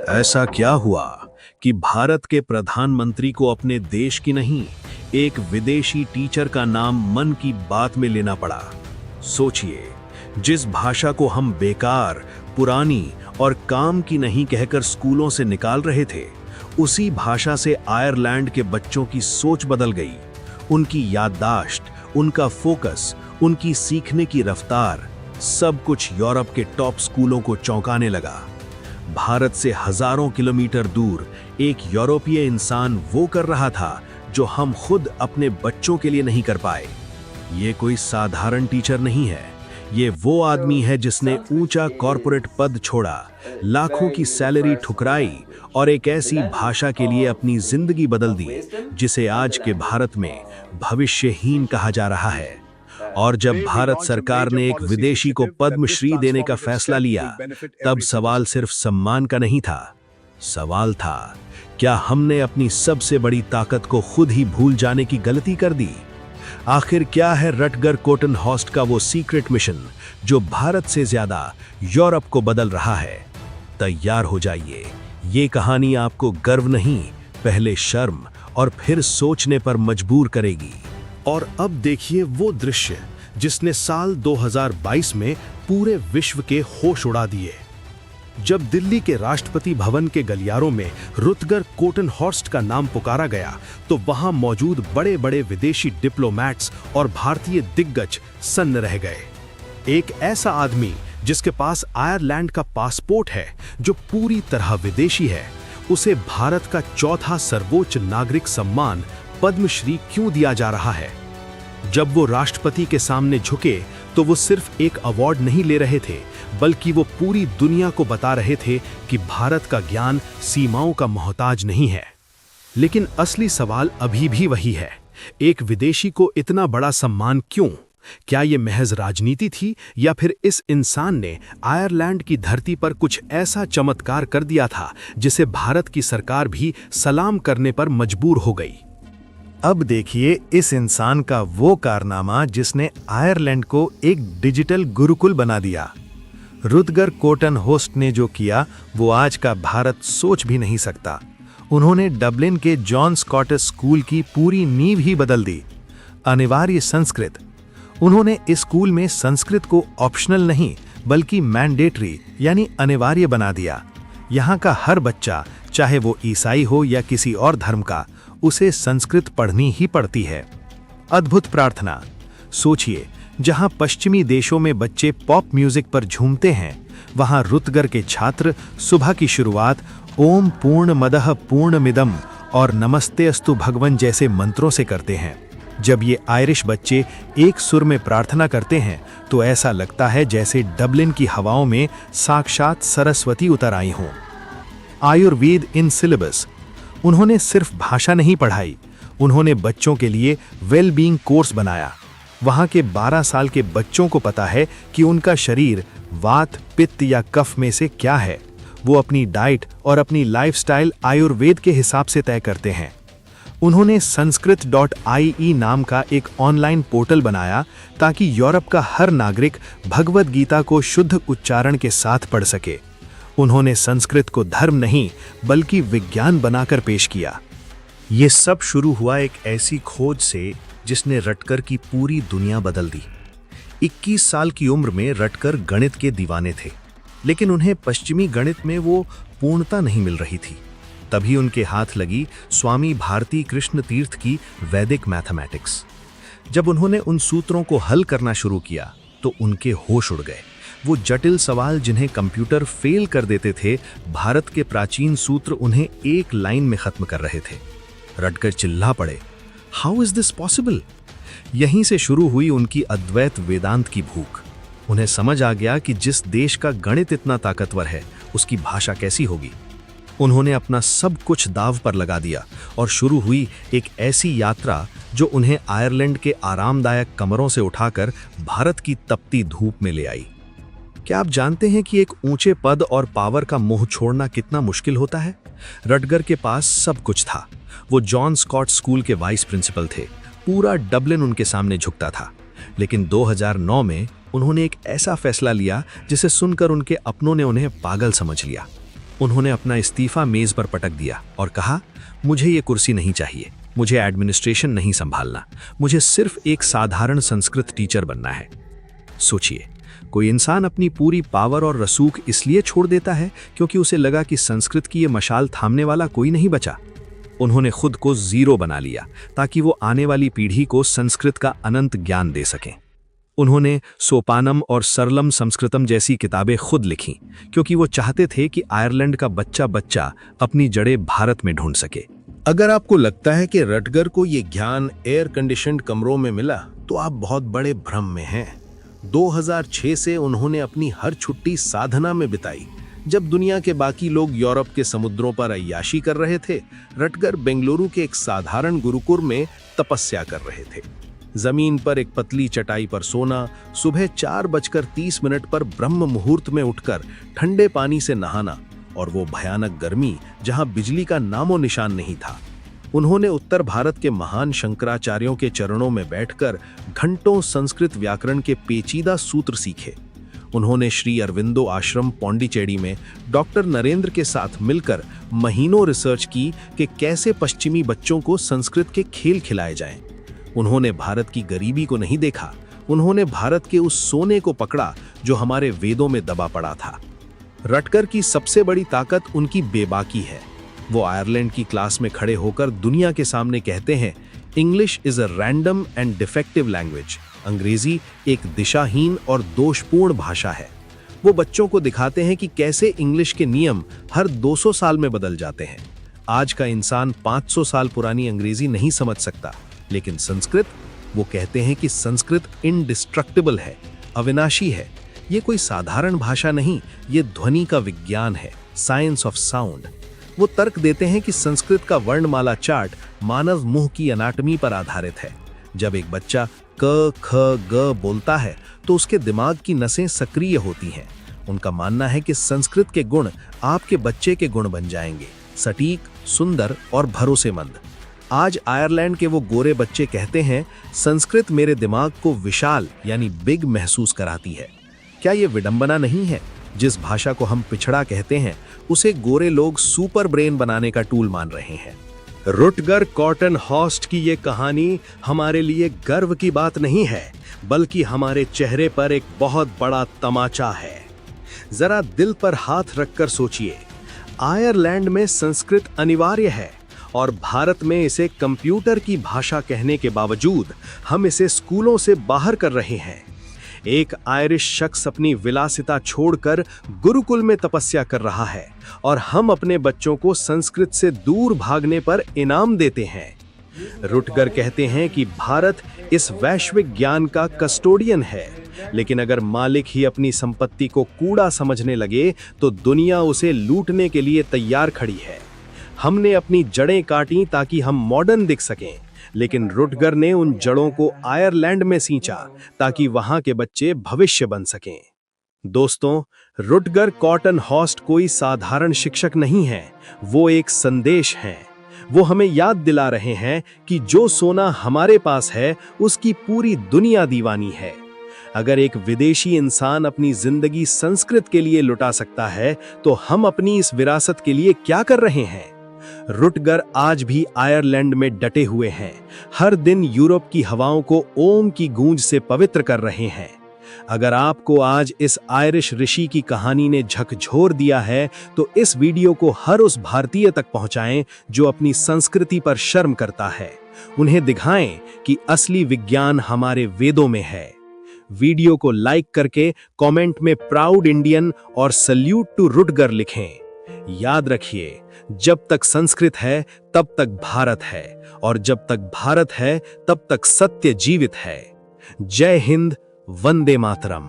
ऐसा क्या हुआ कि भारत के प्रधानमंत्री को अपने देश की नहीं, एक विदेशी टीचर का नाम मन की बात में लेना पड़ा? सोचिए, जिस भाषा को हम बेकार, पुरानी और काम की नहीं कहकर स्कूलों से निकाल रहे थे, उसी भाषा से आयरलैंड के बच्चों की सोच बदल गई। उनकी याददाश्त, उनका फोकस, उनकी सीखने की रफ्तार, सब कुछ यूरोप के टॉप स्कूलों को चौंकाने लगा। भारत से हजारों किलोमीटर दूर एक यूरोपीय इंसान वो कर रहा था जो हम खुद अपने बच्चों के लिए नहीं कर पाए। ये कोई साधारण टीचर नहीं है, ये वो आदमी है जिसने ऊंचा कॉर्पोरेट पद छोड़ा, लाखों की सैलरी ठुकराई और एक ऐसी भाषा के लिए अपनी जिंदगी बदल दी जिसे आज के भारत में भविष्यहीन कहा जा रहा है। और जब भारत सरकार ने एक विदेशी को पद्मश्री देने का फैसला लिया, तब सवाल सिर्फ सम्मान का नहीं था। सवाल था, क्या हमने अपनी सबसे बड़ी ताकत को खुद ही भूल जाने की गलती कर दी? आखिर क्या है रटगर कोटनहॉर्स्ट का वो सीक्रेट मिशन जो भारत से ज्यादा यूरोप को बदल रहा है? तैयार हो जाइए, ये कहानी आपको गर्व नहीं, पहले शर्म और फिर सोचने पर मजबूर करेगी। और अब देखिए वो दृश्य जिसने साल 2022 में पूरे विश्व के होश उड़ा दिए। जब दिल्ली के राष्ट्रपति भवन के गलियारों में रुतगर कोटनहॉर्स्ट का नाम पुकारा गया, तो वहां मौजूद बड़े बड़े विदेशी डिप्लोमैट्स और भारतीय दिग्गज सन्न रह गए। एक ऐसा आदमी जिसके पास आयरलैंड का पासपोर्ट है, जो पूरी तरह विदेशी है, उसे भारत का चौथा सर्वोच्च नागरिक सम्मान पद्मश्री क्यों दिया जा रहा है? जब वो राष्ट्रपति के सामने झुके तो वो सिर्फ एक अवार्ड नहीं ले रहे थे, बल्कि वो पूरी दुनिया को बता रहे थे कि भारत का ज्ञान सीमाओं का मोहताज नहीं है। लेकिन असली सवाल अभी भी वही है, एक विदेशी को इतना बड़ा सम्मान क्यों? क्या ये महज राजनीति थी, या फिर इस इंसान ने आयरलैंड की धरती पर कुछ ऐसा चमत्कार कर दिया था जिसे भारत की सरकार भी सलाम करने पर मजबूर हो गई? अब देखिए इस इंसान का वो कारनामा जिसने आयरलैंड को एक डिजिटल गुरुकुल बना दिया। रुतगर कोटनहॉर्स्ट ने जो किया वो आज का भारत सोच भी नहीं सकता। उन्होंने डबलिन के जॉन स्कॉटिश स्कूल की पूरी नींव ही बदल दी। अनिवार्य संस्कृत। उन्होंने इस स्कूल में संस्कृत को ऑप्शनल नहीं बल्कि मैंडेटरी यानी अनिवार्य बना दिया। यहाँ का हर बच्चा, चाहे वो ईसाई हो या किसी और धर्म का, उसे संस्कृत पढ़नी ही पड़ती है। अद्भुत प्रार्थना। सोचिए, जहां पश्चिमी देशों में बच्चे पॉप म्यूजिक पर झूमते हैं, वहां रुतगर के छात्र सुबह की शुरुआत ओम पूर्णमदः पूर्णमिदं और नमस्ते अस्तु भगवन जैसे मंत्रों से करते हैं। जब ये आयरिश बच्चे एक सुर में प्रार्थना करते हैं तो ऐसा लगता है जैसे डबलिन की हवाओं में साक्षात सरस्वती उतर आई हों। Ayurveda in syllabus. उन्होंने सिर्फ भाषा नहीं पढ़ाई, उन्होंने बच्चों के लिए वेल बीइंग कोर्स बनाया। वहां के 12 साल के बच्चों को पता है कि उनका शरीर वात, पित्त या कफ में से क्या है। वो अपनी डाइट और अपनी लाइफस्टाइल आयुर्वेद के हिसाब से तय करते हैं। उन्होंने sanskrit.ie नाम का एक ऑनलाइन पोर्टल बनाया ताकि यूरोप का हर नागरिक भगवद गीता को शुद्ध उच्चारण के साथ पढ़ सके। उन्होंने संस्कृत को धर्म नहीं बल्कि विज्ञान बनाकर पेश किया। ये सब शुरू हुआ एक ऐसी खोज से जिसने रटकर की पूरी दुनिया बदल दी। 21 साल की उम्र में रटकर गणित के दीवाने थे, लेकिन उन्हें पश्चिमी गणित में वो पूर्णता नहीं मिल रही थी। तभी उनके हाथ लगी स्वामी भारती कृष्ण तीर्थ की वैदिक मैथमेटिक्स। जब उन्होंने उन सूत्रों को हल करना शुरू किया तो उनके होश उड़ गए। वो जटिल सवाल जिन्हें कंप्यूटर फेल कर देते थे, भारत के प्राचीन सूत्र उन्हें एक लाइन में खत्म कर रहे थे। रटकर चिल्ला पड़े, हाउ इज दिस पॉसिबल? यहीं से शुरू हुई उनकी अद्वैत वेदांत की भूख। उन्हें समझ आ गया कि जिस देश का गणित इतना ताकतवर है, उसकी भाषा कैसी होगी। उन्होंने अपना सब कुछ दांव पर लगा दिया और शुरू हुई एक ऐसी यात्रा जो उन्हें आयरलैंड के आरामदायक कमरों से उठाकर भारत की तपती धूप में ले आई। क्या आप जानते हैं कि एक ऊंचे पद और पावर का मोह छोड़ना कितना मुश्किल होता है? रटगर के पास सब कुछ था। वो जॉन स्कॉट स्कूल के वाइस प्रिंसिपल थे। पूरा डबलिन उनके सामने झुकता था। लेकिन 2009 में उन्होंने एक ऐसा फैसला लिया जिसे सुनकर उनके अपनों ने उन्हें पागल समझ लिया। उन्होंने अपना इस्तीफा मेज पर पटक दिया और कहा, मुझे ये कुर्सी नहीं चाहिए, मुझे एडमिनिस्ट्रेशन नहीं संभालना, मुझे सिर्फ एक साधारण संस्कृत टीचर बनना है। सोचिए, कोई इंसान अपनी पूरी पावर और रसूख इसलिए छोड़ देता है क्योंकि उसे लगा कि संस्कृत की ये मशाल थामने वाला कोई नहीं बचा। उन्होंने खुद को जीरो बना लिया ताकि वो आने वाली पीढ़ी को संस्कृत का अनंत ज्ञान दे सकें। उन्होंने सोपानम और सरलम संस्कृतम जैसी किताबें खुद लिखीं क्योंकि वो चाहते थे कि आयरलैंड का बच्चा बच्चा अपनी जड़ें भारत में ढूंढ सके। अगर आपको लगता है कि रटगर को ये ज्ञान एयर कंडीशन्ड कमरों में मिला तो आप बहुत बड़े भ्रम में हैं। 2006 से उन्होंने अपनी हर छुट्टी साधना में बिताई। जब दुनिया के बाकी लोग यूरोप के समुद्रों पर अय्याशी कर रहे थे, रटगर बेंगलुरु के एक साधारण गुरुकुल में तपस्या कर रहे थे। जमीन पर एक पतली चटाई पर सोना, सुबह 4:30 पर ब्रह्म मुहूर्त में उठकर ठंडे पानी से नहाना और वो भयानक गर्मी जहां बिजली का नामो निशान नहीं था। उन्होंने उत्तर भारत के महान शंकराचार्यों के चरणों में बैठकर घंटों संस्कृत व्याकरण के पेचीदा सूत्र सीखे। उन्होंने श्री अरविंदो आश्रम पौंडीचेरी में डॉक्टर नरेंद्र के साथ मिलकर महीनों रिसर्च की कि कैसे पश्चिमी बच्चों को संस्कृत के खेल खिलाए जाएं। उन्होंने भारत की गरीबी को नहीं देखा, उन्होंने भारत के उस सोने को पकड़ा जो हमारे वेदों में दबा पड़ा था। रटगर की सबसे बड़ी ताकत उनकी बेबाकी है। वो आयरलैंड की क्लास में खड़े होकर दुनिया के सामने कहते हैं, English is a random and defective language. अंग्रेजी एक दिशाहीन और दोषपूर्ण भाषा है। वो बच्चों को दिखाते हैं कि कैसे इंग्लिश के नियम हर 200 साल में बदल जाते हैं। आज का इंसान 500 साल पुरानी अंग्रेजी नहीं समझ सकता, लेकिन संस्कृत, वो कहते हैं कि संस्कृत इनडिस्ट्रक्टिबल है, अविनाशी है। ये कोई साधारण भाषा नहीं, ये ध्वनि का विज्ञान है, साइंस ऑफ साउंड। वो तर्क देते हैं कि संस्कृत का वर्णमाला चार्ट मानव मुंह की एनाटॉमी पर आधारित है। जब एक बच्चा क, ख, ग बोलता है तो उसके दिमाग की नसें सक्रिय होती हैं। उनका मानना है कि संस्कृत के गुण आपके बच्चे के गुण बन जाएंगे, सटीक, सुंदर और भरोसेमंद। आज आयरलैंड के वो गोरे बच्चे कहते हैं, संस्कृत मेरे दिमाग को विशाल यानी बिग महसूस कराती है। क्या ये विडंबना नहीं है? जिस भाषा को हम पिछड़ा कहते हैं, उसे गोरे लोग सुपर ब्रेन बनाने का टूल मान रहे हैं। रुटगर कॉटन हॉस्ट की ये कहानी हमारे लिए गर्व की बात नहीं है, बल्कि हमारे चेहरे पर एक बहुत बड़ा तमाचा है। जरा दिल पर हाथ रखकर सोचिए, आयरलैंड में संस्कृत अनिवार्य है और भारत में इसे कंप्यूटर की भाषा कहने के बावजूद हम इसे स्कूलों से बाहर कर रहे हैं। एक आयरिश शख्स अपनी विलासिता छोड़कर गुरुकुल में तपस्या कर रहा है और हम अपने बच्चों को संस्कृत से दूर भागने पर इनाम देते हैं। रुटगर कहते हैं कि भारत इस वैश्विक ज्ञान का कस्टोडियन है, लेकिन अगर मालिक ही अपनी संपत्ति को कूड़ा समझने लगे तो दुनिया उसे लूटने के लिए तैयार खड़ी है। हमने अपनी जड़ें काटी ताकि हम मॉडर्न दिख सकें, लेकिन रुटगर ने उन जड़ों को आयरलैंड में सींचा ताकि वहां के बच्चे भविष्य बन सकें। दोस्तों, रुटगर कॉटन हॉस्ट कोई साधारण शिक्षक नहीं है, वो एक संदेश है। वो हमें याद दिला रहे हैं कि जो सोना हमारे पास है उसकी पूरी दुनिया दीवानी है। अगर एक विदेशी इंसान अपनी जिंदगी संस्कृत के लिए लुटा सकता है, तो हम अपनी इस विरासत के लिए क्या कर रहे हैं? रुटगर आज भी आयरलैंड में डटे हुए हैं, हर दिन यूरोप की हवाओं को ओम की गूंज से पवित्र कर रहे हैं। अगर आपको आज इस आयरिश ऋषि की कहानी ने झकझोर दिया है, तो इस वीडियो को हर उस भारतीय तक पहुंचाएं जो अपनी संस्कृति पर शर्म करता है। उन्हें दिखाएं कि असली विज्ञान हमारे वेदों में है। वीडियो को लाइक करके कमेंट में प्राउड इंडियन और सल्यूट टू रुटगर लिखें। याद रखिए, जब तक संस्कृत है तब तक भारत है, और जब तक भारत है तब तक सत्य जीवित है। जय हिंद, वंदे मातरम।